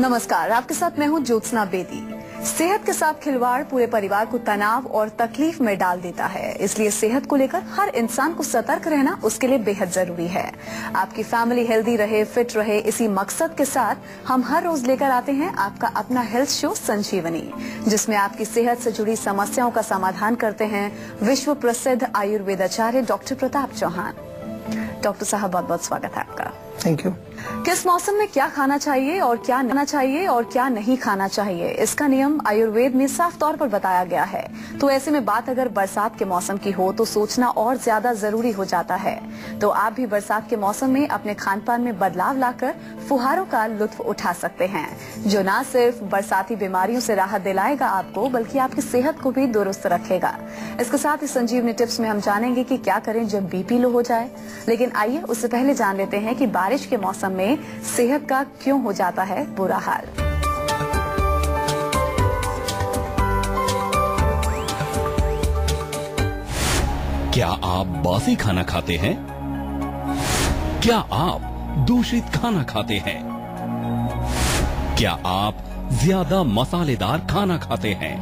नमस्कार, आपके साथ मैं हूं ज्योत्सना बेदी। सेहत के साथ खिलवाड़ पूरे परिवार को तनाव और तकलीफ में डाल देता है, इसलिए सेहत को लेकर हर इंसान को सतर्क रहना उसके लिए बेहद जरूरी है। आपकी फैमिली हेल्दी रहे, फिट रहे, इसी मकसद के साथ हम हर रोज लेकर आते हैं आपका अपना हेल्थ शो संजीवनी, जिसमें आपकी सेहत से जुड़ी समस्याओं का समाधान करते हैं विश्व प्रसिद्ध आयुर्वेदाचार्य डॉक्टर प्रताप चौहान। डॉक्टर साहब, बहुत बहुत स्वागत है आपका। Thank you. किस मौसम में क्या खाना चाहिए और क्या नहीं खाना चाहिए, इसका नियम आयुर्वेद में साफ तौर पर बताया गया है। तो ऐसे में बात अगर बरसात के मौसम की हो तो सोचना और ज्यादा जरूरी हो जाता है। तो आप भी बरसात के मौसम में अपने खान पान में बदलाव लाकर फुहारों का लुत्फ उठा सकते हैं, जो न सिर्फ बरसाती बीमारियों से राहत दिलाएगा आपको, बल्कि आपकी सेहत को भी दुरुस्त रखेगा। इसके साथ ही संजीवनी टिप्स में हम जानेंगे कि क्या करें जब बीपी लो हो जाए। लेकिन आइए उससे पहले जान लेते हैं कि बारिश के मौसम में सेहत का क्यों हो जाता है बुरा हाल। क्या आप बासी खाना खाते हैं? क्या आप दूषित खाना खाते हैं? क्या आप ज्यादा मसालेदार खाना खाते हैं?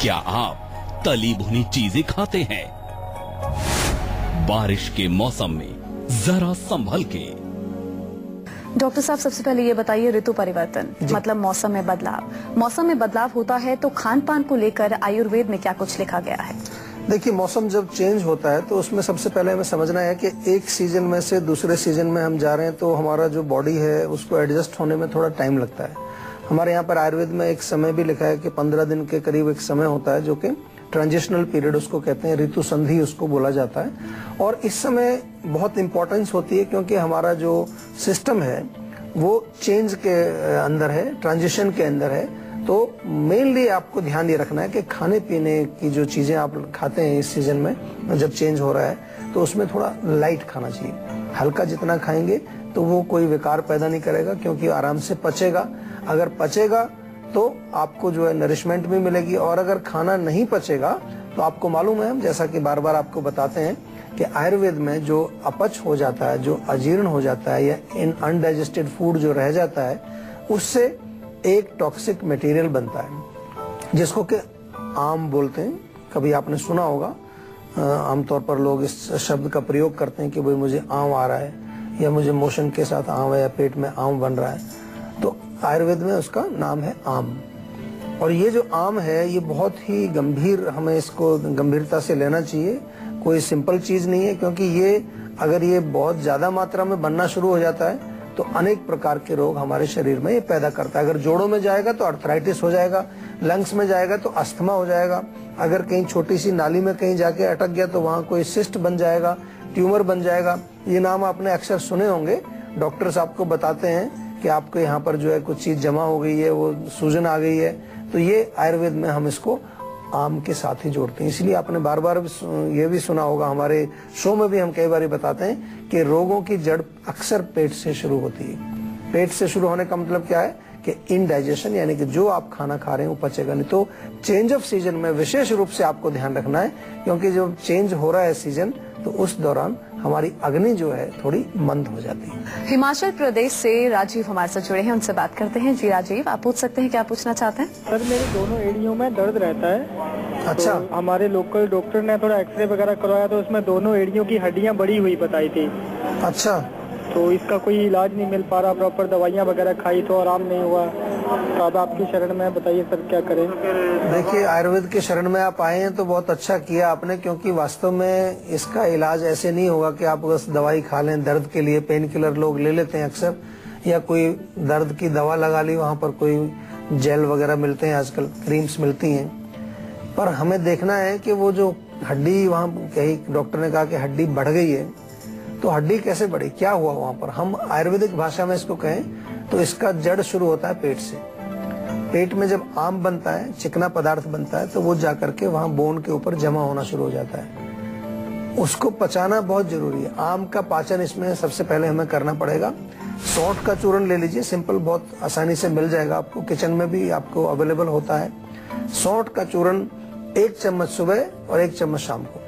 क्या आप तली भुनी चीजें खाते हैं? बारिश के मौसम में जरा संभल के। डॉक्टर साहब, सबसे पहले ये बताइए, ऋतु परिवर्तन मतलब मौसम में बदलाव। मौसम में बदलाव होता है तो खान पान को लेकर आयुर्वेद में क्या कुछ लिखा गया है? देखिए, मौसम जब चेंज होता है तो उसमें सबसे पहले हमें समझना है कि एक सीजन में से दूसरे सीजन में हम जा रहे हैं, तो हमारा जो बॉडी है उसको एडजस्ट होने में थोड़ा टाइम लगता है। हमारे यहाँ पर आयुर्वेद में एक समय भी लिखा है कि 15 दिन के करीब एक समय होता है, जो कि ट्रांजिशनल पीरियड उसको कहते हैं, ऋतु संधि उसको बोला जाता है। और इस समय बहुत इंपॉर्टेंस होती है, क्योंकि हमारा जो सिस्टम है वो चेंज के अंदर है, ट्रांजिशन के अंदर है। तो मेनली आपको ध्यान ये रखना है कि खाने पीने की जो चीजें आप खाते हैं इस सीजन में जब चेंज हो रहा है, तो उसमें थोड़ा लाइट खाना चाहिए। हल्का जितना खाएंगे तो वो कोई विकार पैदा नहीं करेगा, क्योंकि आराम से पचेगा। अगर पचेगा तो आपको जो है नरिशमेंट भी मिलेगी, और अगर खाना नहीं पचेगा तो आपको मालूम है, हम जैसा कि बार बार आपको बताते हैं कि आयुर्वेद में जो अपच हो जाता है, जो अजीर्ण हो जाता है, या इन अनडाइजेस्टेड फूड जो रह जाता है, उससे एक टॉक्सिक मटेरियल बनता है जिसको कि आम बोलते हैं। कभी आपने सुना होगा, आमतौर पर लोग इस शब्द का प्रयोग करते हैं कि भाई मुझे आम आ रहा है, या मुझे मोशन के साथ आम है, या पेट में आम बन रहा है। तो आयुर्वेद में उसका नाम है आम। और ये जो आम है ये बहुत ही गंभीर, हमें इसको गंभीरता से लेना चाहिए। कोई सिंपल चीज नहीं है, क्योंकि ये अगर ये बहुत ज्यादा मात्रा में बनना शुरू हो जाता है तो अनेक प्रकार के रोग हमारे शरीर में ये पैदा करता है। अगर जोड़ों में जाएगा तो अर्थराइटिस हो जाएगा, लंग्स में जाएगा तो अस्थमा हो जाएगा, अगर कहीं छोटी सी नाली में कहीं जाके अटक गया तो वहाँ कोई सिस्ट बन जाएगा, ट्यूमर बन जाएगा। ये नाम आपने अक्सर सुने होंगे। डॉक्टर्स आपको बताते हैं कि आपको यहाँ पर जो है कुछ चीज जमा हो गई है, वो सूजन आ गई है। तो ये आयुर्वेद में हम इसको आम के साथ ही जोड़ते हैं। इसलिए आपने बार बार ये भी सुना होगा, हमारे शो में भी हम कई बार बताते हैं कि रोगों की जड़ अक्सर पेट से शुरू होती है। पेट से शुरू होने का मतलब क्या है कि इनडाइजेशन, यानी कि जो आप खाना खा रहे हैं वो पचेगा नहीं। तो चेंज ऑफ सीजन में विशेष रूप से आपको ध्यान रखना है, क्योंकि जब चेंज हो रहा है सीजन तो उस दौरान हमारी अग्नि जो है थोड़ी मंद हो जाती है। हिमाचल प्रदेश से राजीव हमारे साथ जुड़े हैं, उनसे बात करते हैं। जी राजीव, आप पूछ सकते हैं, क्या पूछना चाहते हैं? सर, मेरे दोनों एड़ियों में दर्द रहता है। अच्छा। तो हमारे लोकल डॉक्टर ने थोड़ा एक्सरे वगैरह करवाया तो उसमें दोनों एड़ियों की हड्डियां बड़ी हुई बताई थी। अच्छा। तो इसका कोई इलाज नहीं मिल पा रहा, प्रॉपर दवाइयाँ वगैरह खाई तो आराम नहीं हुआ। तो अब आपकी शरण में बताइए सर, क्या करें? देखिए, आयुर्वेद के शरण में आप आए हैं तो बहुत अच्छा किया आपने, क्योंकि वास्तव में इसका इलाज ऐसे नहीं होगा कि आप बस दवाई खा लें। दर्द के लिए पेन किलर लोग ले लेते हैं अक्सर, या कोई दर्द की दवा लगा ली, वहाँ पर कोई जेल वगैरह मिलते हैं, आजकल क्रीम्स मिलती हैं। पर हमें देखना है कि वो जो हड्डी, वहाँ कहीं डॉक्टर ने कहा कि हड्डी बढ़ गई है, तो हड्डी कैसे बढ़ी, क्या हुआ वहाँ पर? हम आयुर्वेदिक भाषा में इसको कहें तो इसका जड़ शुरू होता है पेट से। पेट में जब आम बनता है, चिकना पदार्थ बनता है, तो वो जाकर के वहाँ बोन के ऊपर जमा होना शुरू हो जाता है। उसको पचाना बहुत जरूरी है। आम का पाचन इसमें सबसे पहले हमें करना पड़ेगा। सौंठ का चूर्ण ले लीजिए, सिंपल, बहुत आसानी से मिल जाएगा आपको, किचन में भी आपको अवेलेबल होता है। सौंठ का चूर्ण 1 चम्मच सुबह और 1 चम्मच शाम को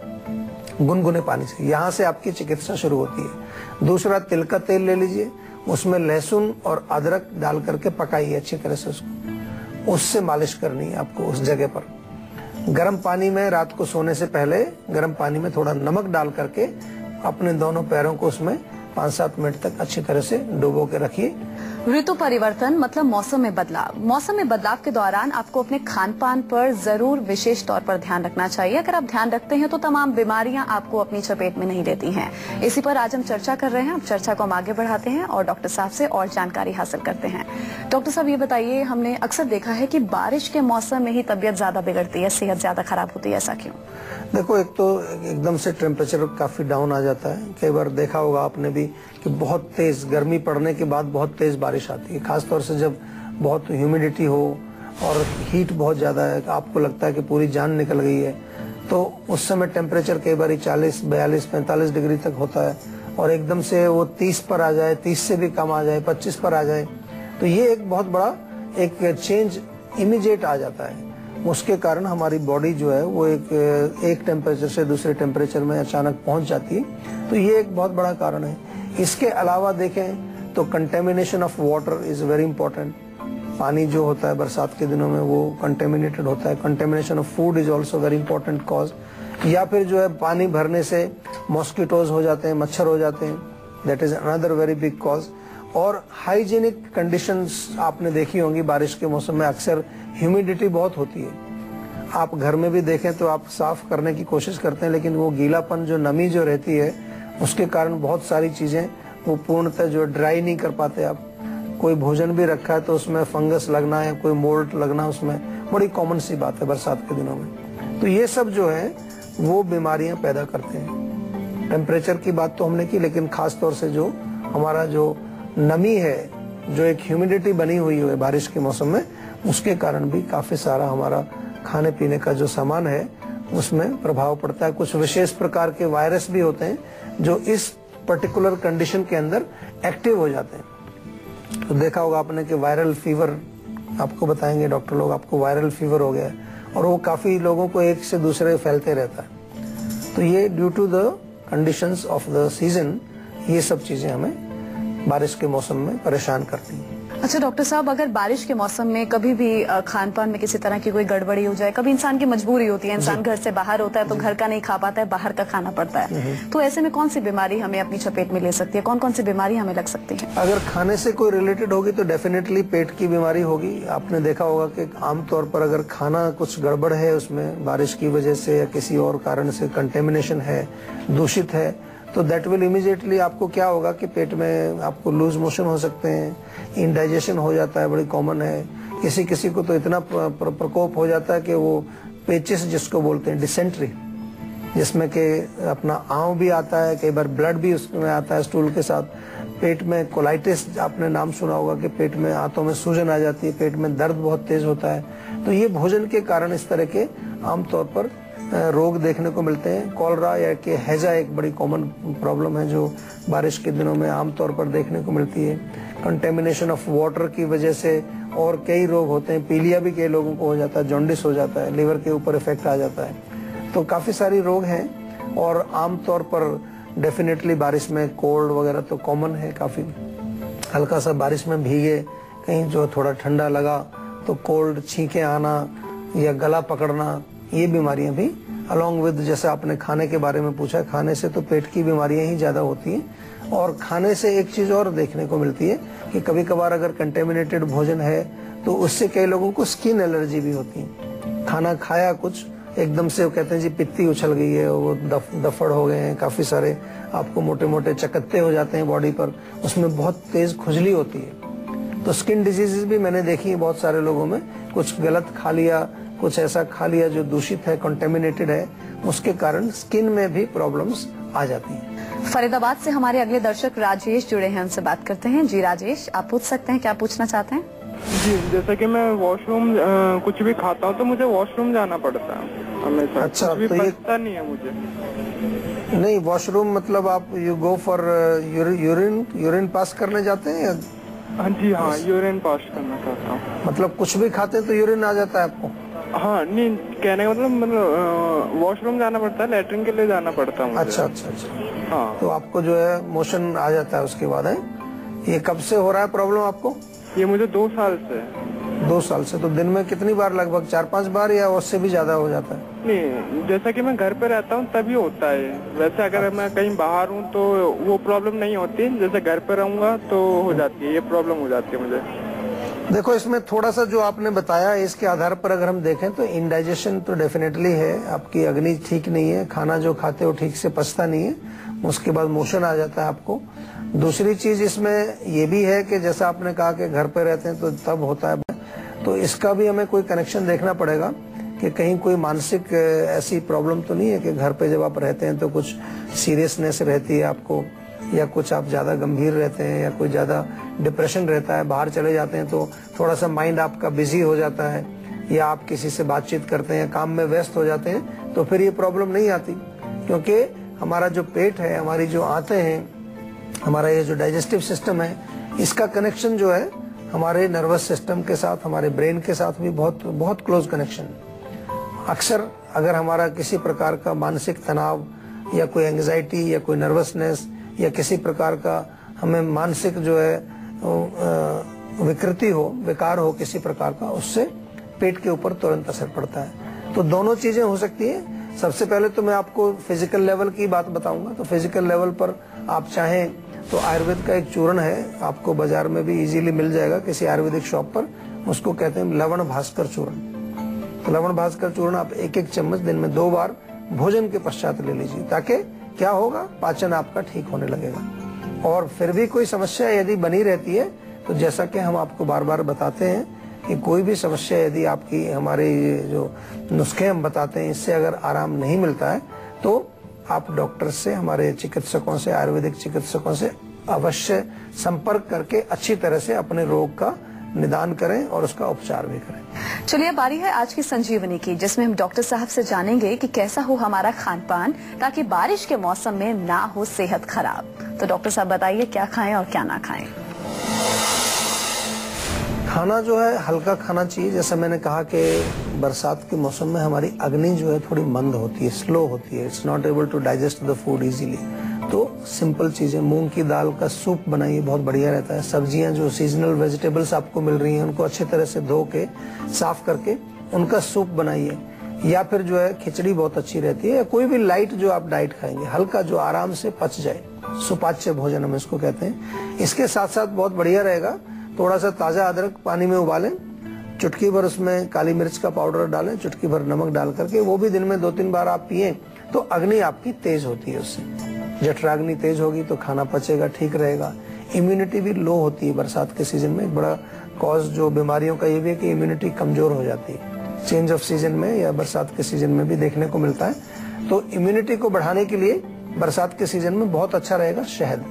गुनगुने पानी से, यहाँ से आपकी चिकित्सा शुरू होती है। दूसरा, तिल का तेल ले लीजिए, उसमें लहसुन और अदरक डाल करके पकाइए अच्छी तरह से उसको, उससे मालिश करनी है आपको उस जगह पर। गर्म पानी में रात को सोने से पहले गर्म पानी में थोड़ा नमक डाल करके अपने दोनों पैरों को उसमें 5-7 मिनट तक अच्छी तरह से डुबो के रखिए। ऋतु परिवर्तन मतलब मौसम में बदलाव। मौसम में बदलाव के दौरान आपको अपने खान पान पर जरूर विशेष तौर पर ध्यान रखना चाहिए। अगर आप ध्यान रखते हैं तो तमाम बीमारियां आपको अपनी चपेट में नहीं लेती हैं। इसी पर आज हम चर्चा कर रहे हैं। अब चर्चा को हम आगे बढ़ाते हैं और डॉक्टर साहब से और जानकारी हासिल करते हैं। डॉक्टर साहब ये बताइए, हमने अक्सर देखा है कि बारिश के मौसम में ही तबीयत ज्यादा बिगड़ती है, सेहत ज्यादा खराब होती है, ऐसा क्यों? देखो, एक तो एकदम से टेम्परेचर काफी डाउन आ जाता है। कई बार देखा होगा आपने भी कि बहुत तेज गर्मी पड़ने के बाद बहुत तेज बारिश आती है, खासतौर से जब बहुत ह्यूमिडिटी हो और हीट बहुत ज्यादा है, आपको लगता है कि पूरी जान निकल गई है, तो उस समय टेम्परेचर कई बार 40, 42, 45 डिग्री तक होता है और एकदम से वो 30 पर आ जाए, 30 से भी कम आ जाए, 25 पर आ जाए, तो ये एक बहुत बड़ा एक चेंज इमीडिएट आ जाता है। उसके कारण हमारी बॉडी जो है वो एक टेम्परेचर से दूसरे टेम्परेचर में अचानक पहुंच जाती है, तो ये एक बहुत बड़ा कारण है। इसके अलावा देखें तो contamination of water is very important. पानी जो होता है बरसात के दिनों में वो कंटेमिनेटेड होता है। Contamination of food is also very important cause. या फिर जो है पानी भरने से मॉस्किटोज हो जाते हैं, मच्छर हो जाते हैं, that is another very big cause. और हाइजीनिक कंडीशंस आपने देखी होंगी बारिश के मौसम में, अक्सर ह्यूमिडिटी बहुत होती है। आप घर में भी देखें तो आप साफ करने की कोशिश करते हैं, लेकिन वो गीलापन, जो नमी जो रहती है, उसके कारण बहुत सारी चीजें वो पूर्णतः जो ड्राई नहीं कर पाते आप। कोई भोजन भी रखा है तो उसमें फंगस लगना है, कोई मोल्ड लगना, उसमें बड़ी कॉमन सी बात है बरसात के दिनों में। तो ये सब जो है वो बीमारियां पैदा करते हैं। टेम्परेचर की बात तो हमने की, लेकिन खास तौर से जो हमारा जो नमी है, जो एक ह्यूमिडिटी बनी हुई है बारिश के मौसम में, उसके कारण भी काफी सारा हमारा खाने पीने का जो सामान है उसमें प्रभाव पड़ता है। कुछ विशेष प्रकार के वायरस भी होते हैं जो इस पर्टिकुलर कंडीशन के अंदर एक्टिव हो जाते हैं। तो देखा होगा आपने कि वायरल फीवर, आपको बताएंगे डॉक्टर लोग, आपको वायरल फीवर हो गया और वो काफी लोगों को एक से दूसरे फैलते रहता है। तो ये due to the conditions of the season, ये सब चीजें हमें बारिश के मौसम में परेशान करती हैं। अच्छा डॉक्टर साहब, अगर बारिश के मौसम में कभी भी खान पान में किसी तरह की कोई गड़बड़ी हो जाए, कभी इंसान की मजबूरी होती है, इंसान घर से बाहर होता है तो घर का नहीं खा पाता है, बाहर का खाना पड़ता है, तो ऐसे में कौन सी बीमारी हमें अपनी चपेट में ले सकती है? कौन कौन सी बीमारी हमें लग सकती है? अगर खाने से कोई रिलेटेड होगी तो डेफिनेटली पेट की बीमारी होगी। आपने देखा होगा कि आमतौर पर अगर खाना कुछ गड़बड़ है, उसमें बारिश की वजह से या किसी और कारण से कंटेमिनेशन है, दूषित है, तो दैट विल इमीडिएटली आपको क्या होगा कि पेट में आपको लूज मोशन हो सकते हैं, इंडाइजेशन हो जाता है, बड़ी कॉमन है। किसी किसी को तो इतना प्रकोप हो जाता है कि वो पेचिस जिसको बोलते हैं, डिसेंट्री, जिसमें कि अपना आंव भी आता है, कई बार ब्लड भी उसमें आता है स्टूल के साथ। पेट में कोलाइटिस, आपने नाम सुना होगा कि पेट में आंतों में सूजन आ जाती है, पेट में दर्द बहुत तेज होता है। तो ये भोजन के कारण इस तरह के आमतौर पर रोग देखने को मिलते हैं। कॉलरा या कि हैजा एक बड़ी कॉमन प्रॉब्लम है जो बारिश के दिनों में आमतौर पर देखने को मिलती है। कंटेमिनेशन ऑफ वाटर की वजह से और कई रोग होते हैं, पीलिया भी कई लोगों को हो जाता है, जॉन्डिस हो जाता है, लिवर के ऊपर इफेक्ट आ जाता है। तो काफी सारी रोग हैं और आमतौर पर डेफिनेटली बारिश में कोल्ड वगैरह तो कॉमन है। काफी हल्का सा बारिश में भीगे, कहीं जो थोड़ा ठंडा लगा तो कोल्ड, छींके आना या गला पकड़ना, ये बीमारियां भी अलॉन्ग विद, जैसे आपने खाने के बारे में पूछा, खाने से तो पेट की बीमारियां ही ज्यादा होती हैं। और खाने से एक चीज और देखने को मिलती है कि कभी कभार अगर कंटेमिनेटेड भोजन है तो उससे कई लोगों को स्किन एलर्जी भी होती है। खाना खाया कुछ, एकदम से वो कहते हैं जी पित्ती उछल गई है, वो दफड़ हो गए हैं, काफी सारे आपको मोटे मोटे चकत्ते हो जाते हैं बॉडी पर, उसमें बहुत तेज खुजली होती है। तो स्किन डिजीजेस भी मैंने देखी है बहुत सारे लोगों में। कुछ गलत खा लिया, कुछ ऐसा खा लिया जो दूषित है, कंटेमिनेटेड है, उसके कारण स्किन में भी प्रॉब्लम्स आ जाती हैं। फरीदाबाद से हमारे अगले दर्शक राजेश जुड़े हैं, उनसे बात करते हैं। जी राजेश, आप पूछ सकते हैं, क्या पूछना चाहते हैं? जी, जैसे कि मैं वॉशरूम कुछ भी खाता हूँ तो मुझे वॉशरूम जाना पड़ता है हमेशा। अच्छा, कुछ भी तो ये पचता नहीं है मुझे। नहीं, वॉशरूम मतलब आप you go for urine pass करने जाते हैं? हाँ जी, हाँ, यूरिन पास करना चाहता हूँ। मतलब कुछ भी खाते तो यूरिन आ जाता है आपको? हाँ, नहीं, कहने का मतलब वॉशरूम जाना पड़ता है, लेटरिन के लिए जाना पड़ता है मुझे। अच्छा अच्छा अच्छा। हाँ, तो आपको जो है मोशन आ जाता है उसके बाद है? ये कब से हो रहा है प्रॉब्लम आपको? ये मुझे 2 साल से। 2 साल से। तो दिन में कितनी बार, लगभग 4-5 बार या उससे भी ज्यादा हो जाता है? नहीं, जैसा कि मैं घर पे रहता हूँ तभी होता है। वैसे अगर मैं कहीं बाहर हूँ तो वो प्रॉब्लम नहीं होती, जैसे घर पे रहूंगा तो हो जाती है, ये प्रॉब्लम हो जाती है मुझे। देखो, इसमें थोड़ा सा जो आपने बताया इसके आधार पर अगर हम देखें तो इंडाइजेशन तो डेफिनेटली है, आपकी अग्नि ठीक नहीं है, खाना जो खाते हो ठीक से पचता नहीं है, उसके बाद मोशन आ जाता है आपको। दूसरी चीज इसमें ये भी है कि जैसा आपने कहा कि घर पे रहते हैं तो तब होता है, तो इसका भी हमें कोई कनेक्शन देखना पड़ेगा कि कहीं कोई मानसिक ऐसी प्रॉब्लम तो नहीं है कि घर पे जब आप रहते हैं तो कुछ सीरियसनेस रहती है आपको, या कुछ आप ज्यादा गंभीर रहते हैं, या कोई ज्यादा डिप्रेशन रहता है, बाहर चले जाते हैं तो थोड़ा सा माइंड आपका बिजी हो जाता है, या आप किसी से बातचीत करते हैं, काम में व्यस्त हो जाते हैं, तो फिर ये प्रॉब्लम नहीं आती। क्योंकि हमारा जो पेट है, हमारी जो आंतें हैं, हमारा ये जो डाइजेस्टिव सिस्टम है, इसका कनेक्शन जो है हमारे नर्वस सिस्टम के साथ, हमारे ब्रेन के साथ भी बहुत बहुत क्लोज कनेक्शन। अक्सर अगर हमारा किसी प्रकार का मानसिक तनाव या कोई एंग्जाइटी या कोई नर्वसनेस या किसी प्रकार का हमें मानसिक जो है विकृति हो, विकार हो किसी प्रकार का, उससे पेट के ऊपर तुरंत असर पड़ता है। तो दोनों चीजें हो सकती है। सबसे पहले तो मैं आपको फिजिकल लेवल की बात बताऊंगा। तो फिजिकल लेवल पर आप चाहें तो आयुर्वेद का एक चूर्ण है, आपको बाजार में भी इजीली मिल जाएगा किसी आयुर्वेदिक शॉप पर, उसको कहते हैं लवण भास्कर चूर्ण। तो लवण भास्कर चूर्ण आप 1-1 चम्मच दिन में 2 बार भोजन के पश्चात ले लीजिए, ताकि क्या होगा, पाचन आपका ठीक होने लगेगा। और फिर भी कोई समस्या यदि बनी रहती है तो जैसा कि हम आपको बार बार बताते हैं कि कोई भी समस्या यदि आपकी, हमारे जो नुस्खे हम बताते हैं, इससे अगर आराम नहीं मिलता है तो आप डॉक्टर से, हमारे चिकित्सकों से, आयुर्वेदिक चिकित्सकों से अवश्य संपर्क करके अच्छी तरह से अपने रोग का निदान करें और उसका उपचार भी करें। चलिए, बारी है आज की संजीवनी की, जिसमें हम डॉक्टर साहब से जानेंगे कि कैसा हो हमारा खान पान ताकि बारिश के मौसम में ना हो सेहत खराब। तो डॉक्टर साहब बताइए, क्या खाएं और क्या ना खाएं? खाना जो है हल्का खाना चाहिए। जैसे मैंने कहा कि बरसात के मौसम में हमारी अग्नि जो है थोड़ी मंद होती है, स्लो होती है, it's not able to digest the food easily. तो सिंपल चीजें, मूंग की दाल का सूप बनाइए, बहुत बढ़िया रहता है। सब्जियां जो सीजनल वेजिटेबल्स आपको मिल रही हैं उनको अच्छी तरह से धो के, साफ करके उनका सूप बनाइए। या फिर जो है खिचड़ी बहुत अच्छी रहती है, या कोई भी लाइट जो आप डाइट खाएंगे, हल्का जो आराम से पच जाए, सुपाच्य भोजन हम इसको कहते हैं। इसके साथ साथ बहुत बढ़िया रहेगा, थोड़ा सा ताजा अदरक पानी में उबालें, चुटकी भर उसमें काली मिर्च का पाउडर डालें, चुटकी भर नमक डाल करके वो भी दिन में 2-3 बार आप पिए तो अग्नि आपकी तेज होती है। उससे जठराग्नि तेज होगी तो खाना पचेगा, ठीक रहेगा। इम्यूनिटी भी लो होती है बरसात के सीजन में। एक बड़ा कॉज जो बीमारियों का ये भी है कि इम्यूनिटी कमजोर हो जाती है, चेंज ऑफ सीजन में या बरसात के सीजन में भी देखने को मिलता है। तो इम्यूनिटी को बढ़ाने के लिए बरसात के सीजन में बहुत अच्छा रहेगा शहद।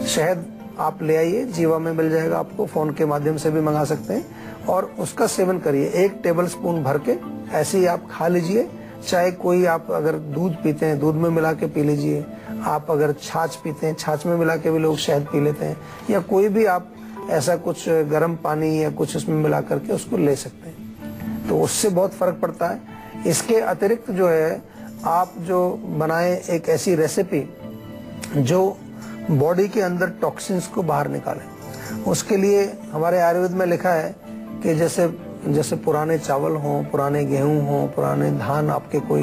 शहद आप ले आइए, जीवा में मिल जाएगा आपको, फोन के माध्यम से भी मंगा सकते हैं, और उसका सेवन करिए 1 टेबलस्पून भर के, ऐसे ही आप खा लीजिए। चाहे कोई आप अगर दूध पीते हैं, दूध में मिला के पी लीजिए। आप अगर छाछ पीते हैं, छाछ में मिला के भी लोग शहद पी लेते हैं, या कोई भी आप ऐसा कुछ गर्म पानी या कुछ उसमें मिला करके उसको ले सकते हैं, तो उससे बहुत फर्क पड़ता है। इसके अतिरिक्त जो है आप जो बनाएं एक ऐसी रेसिपी जो बॉडी के अंदर टॉक्सिन्स को बाहर निकाले। उसके लिए हमारे आयुर्वेद में लिखा है कि जैसे पुराने चावल हों, पुराने गेहूं हों, पुराने धान आपके कोई,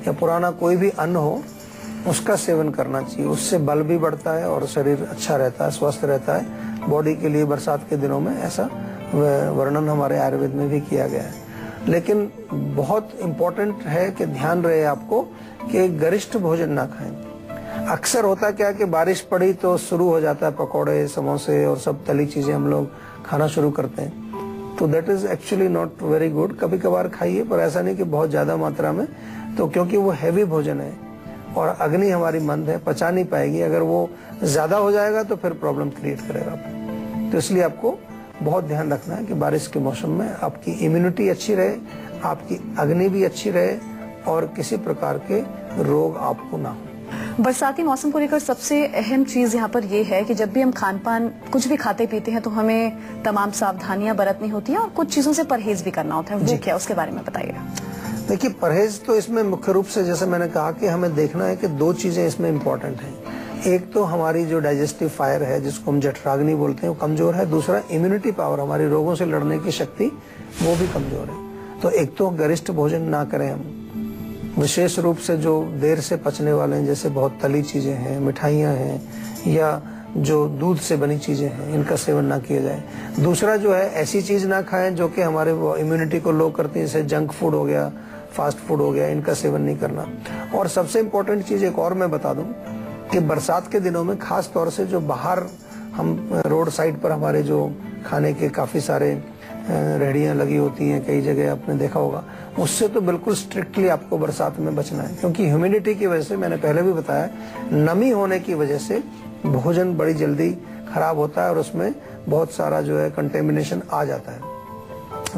या पुराना कोई भी अन्न हो, उसका सेवन करना चाहिए। उससे बल भी बढ़ता है और शरीर अच्छा रहता है, स्वस्थ रहता है बॉडी के लिए। बरसात के दिनों में ऐसा वर्णन हमारे आयुर्वेद में भी किया गया है। लेकिन बहुत इम्पोर्टेंट है कि ध्यान रहे आपको कि गरिष्ठ भोजन ना खाएं। अक्सर होता क्या कि बारिश पड़ी तो शुरू हो जाता है पकौड़े, समोसे और सब तली चीजें हम लोग खाना शुरू करते हैं, तो that is actually not very good. कभी कभार खाइए, पर ऐसा नहीं कि बहुत ज्यादा मात्रा में, तो क्योंकि वो हैवी भोजन है और अग्नि हमारी मंद है, पचा नहीं पाएगी। अगर वो ज्यादा हो जाएगा तो फिर प्रॉब्लम क्रिएट करेगा। तो इसलिए आपको बहुत ध्यान रखना है कि बारिश के मौसम में आपकी इम्यूनिटी अच्छी रहे, आपकी अग्नि भी अच्छी रहे, और किसी प्रकार के रोग आपको ना हो। बरसाती मौसम को लेकर सबसे अहम चीज यहाँ पर ये है कि जब भी हम खान पान कुछ भी खाते पीते हैं तो हमें तमाम सावधानियां बरतनी होती हैं और कुछ चीजों से परहेज भी करना होता है। वो क्या, उसके बारे में बताइए। देखिए, परहेज तो इसमें मुख्य रूप से जैसे मैंने कहा कि हमें देखना है कि 2 चीजें इसमें इम्पोर्टेंट हैं। एक तो हमारी जो डाइजेस्टिव फायर है, जिसको हम जठराग्नि बोलते हैं, वो कमजोर है। दूसरा इम्यूनिटी पावर, हमारी रोगों से लड़ने की शक्ति, वो भी कमजोर है। तो एक तो गरिष्ठ भोजन ना करें हम, विशेष रूप से जो देर से पचने वाले हैं, जैसे बहुत तली चीजें हैं, मिठाइयाँ हैं, या जो दूध से बनी चीजें हैं, इनका सेवन ना किया जाए। दूसरा जो है, ऐसी चीज ना खाएं जो कि हमारे इम्यूनिटी को लो करती है, जैसे जंक फूड हो गया, फास्ट फूड हो गया, इनका सेवन नहीं करना। और सबसे इम्पोर्टेंट चीज एक और मैं बता दूं कि बरसात के दिनों में खास तौर से जो बाहर हम रोड साइड पर हमारे जो खाने के काफी सारे रेहड़ियां लगी होती हैं, कई जगह आपने देखा होगा, उससे तो बिल्कुल स्ट्रिक्टली आपको बरसात में बचना है। क्योंकि ह्यूमिडिटी की वजह से, मैंने पहले भी बताया, नमी होने की वजह से भोजन बड़ी जल्दी खराब होता है और उसमें बहुत सारा जो है कंटेमिनेशन आ जाता है।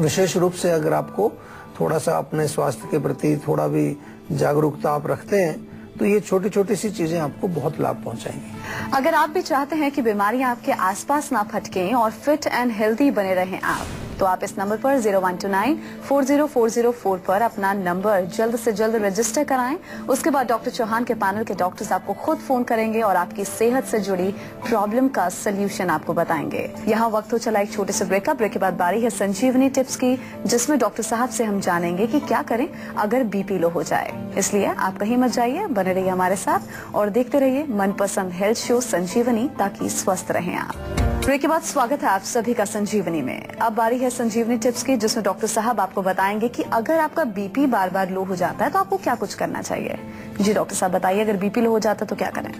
विशेष रूप से अगर आपको थोड़ा सा अपने स्वास्थ्य के प्रति थोड़ा भी जागरूकता आप रखते हैं, तो ये छोटी छोटी सी चीजें आपको बहुत लाभ पहुंचाएंगी। अगर आप भी चाहते हैं कि बीमारियां आपके आसपास ना फटकें और फिट एंड हेल्दी बने रहें आप, तो आप इस नंबर पर 0129404004 पर अपना नंबर जल्द से जल्द रजिस्टर कराएं। उसके बाद डॉक्टर चौहान के पैनल के डॉक्टर्स आपको खुद फोन करेंगे और आपकी सेहत से जुड़ी प्रॉब्लम का सोल्यूशन आपको बताएंगे। यहाँ वक्त हो चला एक छोटे से ब्रेक के बाद बारी है संजीवनी टिप्स की, जिसमें डॉक्टर साहब से हम जानेंगे कि क्या करें अगर बीपी लो हो जाए। इसलिए आप कहीं मत जाइए, बने रहिए हमारे साथ और देखते रहिए मनपसंद हेल्थ शो संजीवनी, ताकि स्वस्थ रहें आप। ब्रेक के बाद स्वागत है आप सभी का संजीवनी में। अब बारी है संजीवनी टिप्स की, जिसमें डॉक्टर साहब आपको बताएंगे कि अगर आपका बीपी बार बार लो हो जाता है तो आपको क्या कुछ करना चाहिए। जी डॉक्टर साहब बताइए, अगर बीपी लो हो जाता है तो क्या करें?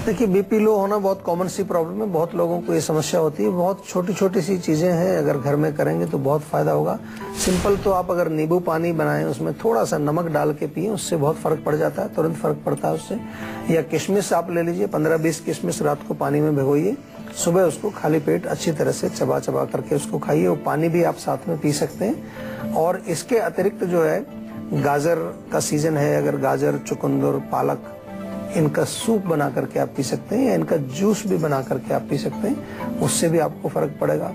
देखिए, बीपी लो होना बहुत कॉमन सी प्रॉब्लम है, बहुत लोगों को ये समस्या होती है। बहुत छोटी छोटी सी चीजें हैं, अगर घर में करेंगे तो बहुत फायदा होगा। सिंपल तो आप अगर नींबू पानी बनाएं, उसमें थोड़ा सा नमक डाल के पिए, उससे बहुत फर्क पड़ जाता है, तुरंत फर्क पड़ता है उससे। या किशमिश आप ले लीजिए, 15-20 किशमिश रात को पानी में भिगोइए, सुबह उसको खाली पेट अच्छी तरह से चबा चबा करके उसको खाइए। वो पानी भी आप साथ में पी सकते हैं। और इसके अतिरिक्त जो है, गाजर का सीजन है, अगर गाजर, चुकंदर, पालक, इनका सूप बना करके आप पी सकते हैं, या इनका जूस भी बना करके आप पी सकते हैं, उससे भी आपको फर्क पड़ेगा।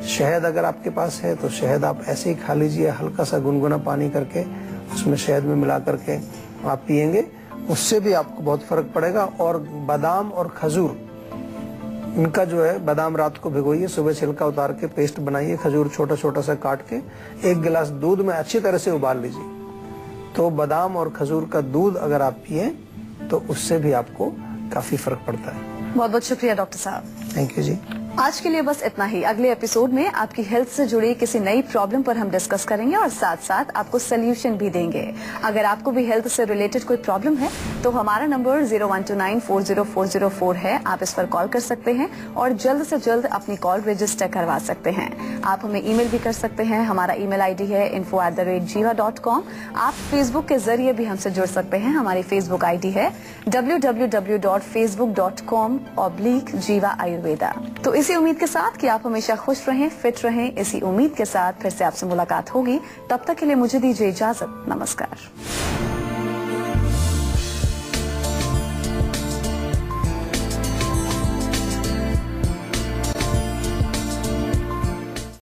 शहद अगर आपके पास है तो शहद आप ऐसे ही खा लीजिए, हल्का सा गुनगुना पानी करके उसमें शहद में मिला करके आप पिएंगे, उससे भी आपको बहुत फर्क पड़ेगा। और बादाम और खजूर, इनका जो है, बादाम रात को भिगोइए, सुबह छिलका उतार के पेस्ट बनाइए, खजूर छोटा छोटा सा काट के 1 गिलास दूध में अच्छी तरह से उबाल लीजिए। तो बादाम और खजूर का दूध अगर आप पिए तो उससे भी आपको काफी फर्क पड़ता है। बहुत बहुत शुक्रिया डॉक्टर साहब। थैंक यू जी। आज के लिए बस इतना ही। अगले एपिसोड में आपकी हेल्थ से जुड़ी किसी नई प्रॉब्लम पर हम डिस्कस करेंगे और साथ साथ आपको सोल्यूशन भी देंगे। अगर आपको भी हेल्थ से रिलेटेड कोई प्रॉब्लम है तो हमारा नंबर 0129404004 है, आप इस पर कॉल कर सकते हैं और जल्द से जल्द अपनी कॉल रजिस्टर करवा सकते हैं। आप हमें ईमेल भी कर सकते हैं, हमारा ईमेल आईडी है info@jiva.com। आप फेसबुक के जरिए भी हमसे जुड़ सकते हैं, हमारी फेसबुक आईडी है www.facebook.com/jiva ayurveda। तो इसी उम्मीद के साथ कि आप हमेशा खुश रहें, फिट रहें, इसी उम्मीद के साथ फिर से आपसे मुलाकात होगी। तब तक के लिए मुझे दीजिए इजाजत। नमस्कार।